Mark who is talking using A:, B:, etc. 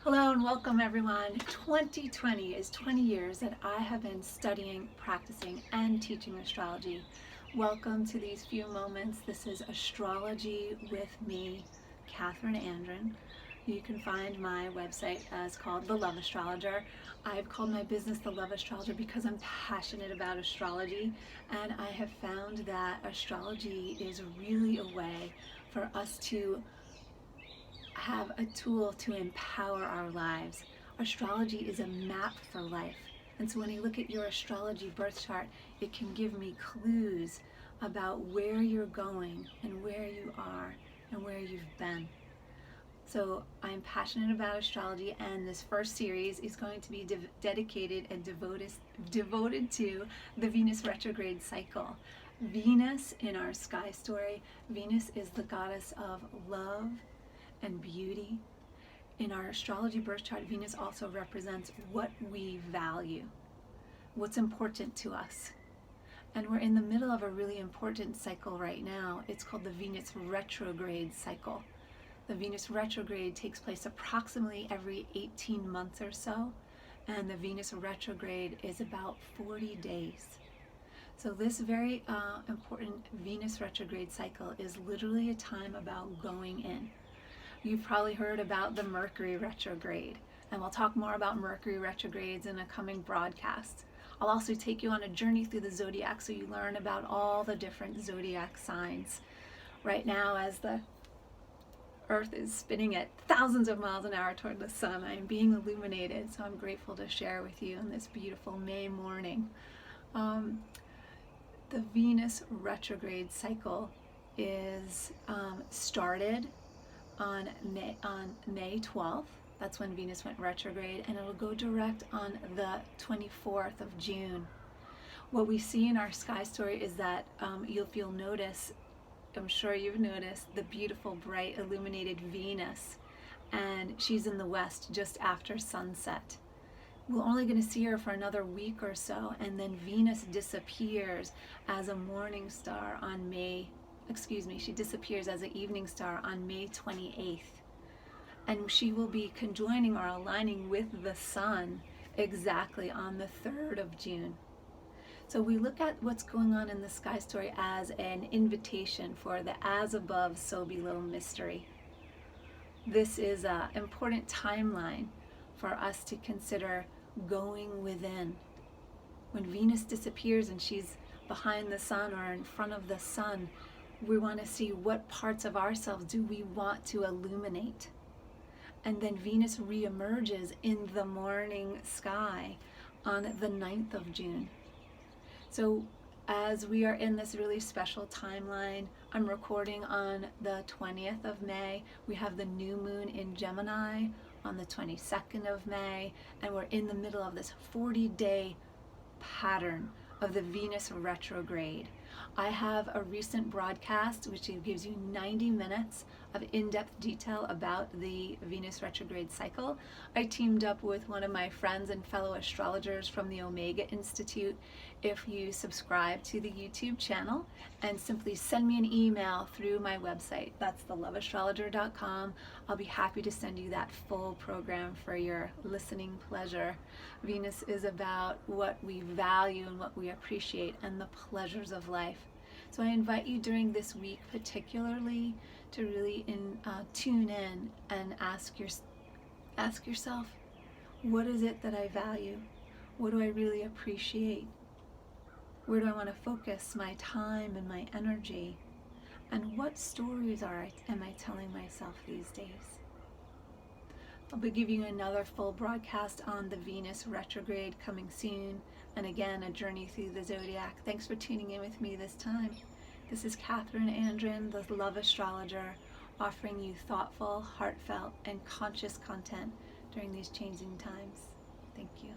A: Hello and welcome everyone. 2020 is 20 years that I have been studying, practicing, and teaching astrology. Welcome to these few moments. This is Astrology with me, Catherine Andren. You can find my website as called The Love Astrologer. I've called my business The Love Astrologer because I'm passionate about astrology, and I have found that astrology is really a way for us to have a tool to empower our lives. Astrology is a map for life. And so when I look at your astrology birth chart, it can give me clues about where you're going and where you are and where you've been. So I'm passionate about astrology, and this first series is going to be dedicated and devoted to the Venus retrograde cycle. Venus in our sky story, Venus is the goddess of love and beauty. In our astrology birth chart, Venus also represents what we value, what's important to us. And we're in the middle of a really important cycle right now. It's called the Venus retrograde cycle. The Venus retrograde takes place approximately every 18 months or so, and the Venus retrograde is about 40 days. So this very important Venus retrograde cycle is literally a time about going in. You've probably heard about the Mercury retrograde, and we'll talk more about Mercury retrogrades in a coming broadcast. I'll also take you on a journey through the zodiac so you learn about all the different zodiac signs. Right now, as the Earth is spinning at thousands of miles an hour toward the sun, I am being illuminated, so I'm grateful to share with you on this beautiful May morning. The Venus retrograde cycle is started on May 12th. That's when Venus went retrograde, and it'll go direct on the 24th of June. What we see in our sky story is that you'll notice, I'm sure you've noticed, the beautiful, bright, illuminated Venus, and she's in the west just after sunset. We're only going to see her for another week or so, and then Venus disappears as a morning star on she disappears as an evening star on May 28th. And she will be conjoining or aligning with the sun exactly on the 3rd of June. So we look at what's going on in the sky story as an invitation for the as above, so below mystery. This is an important timeline for us to consider going within. When Venus disappears and she's behind the sun or in front of the sun, we want to see what parts of ourselves do we want to illuminate. And then Venus reemerges in the morning sky on the 9th of June. So as we are in this really special timeline, I'm recording on the 20th of May. We have the new moon in Gemini on the 22nd of May, and we're in the middle of this 40-day pattern of the Venus retrograde. I have a recent broadcast which gives you 90 minutes of in-depth detail about the Venus retrograde cycle. I teamed up with one of my friends and fellow astrologers from the Omega Institute. If you subscribe to the YouTube channel and simply send me an email through my website, that's theloveastrologer.com, I'll be happy to send you that full program for your listening pleasure. Venus is about what we value and what we appreciate and the pleasures of life. So I invite you during this week particularly to really tune in and ask yourself, what is it that I value? What do I really appreciate? Where do I want to focus my time and my energy? And what stories am I telling myself these days? I'll be giving you another full broadcast on the Venus retrograde coming soon, and again, a journey through the zodiac. Thanks for tuning in with me this time. This is Catherine Andren, the Love Astrologer, offering you thoughtful, heartfelt, and conscious content during these changing times. Thank you.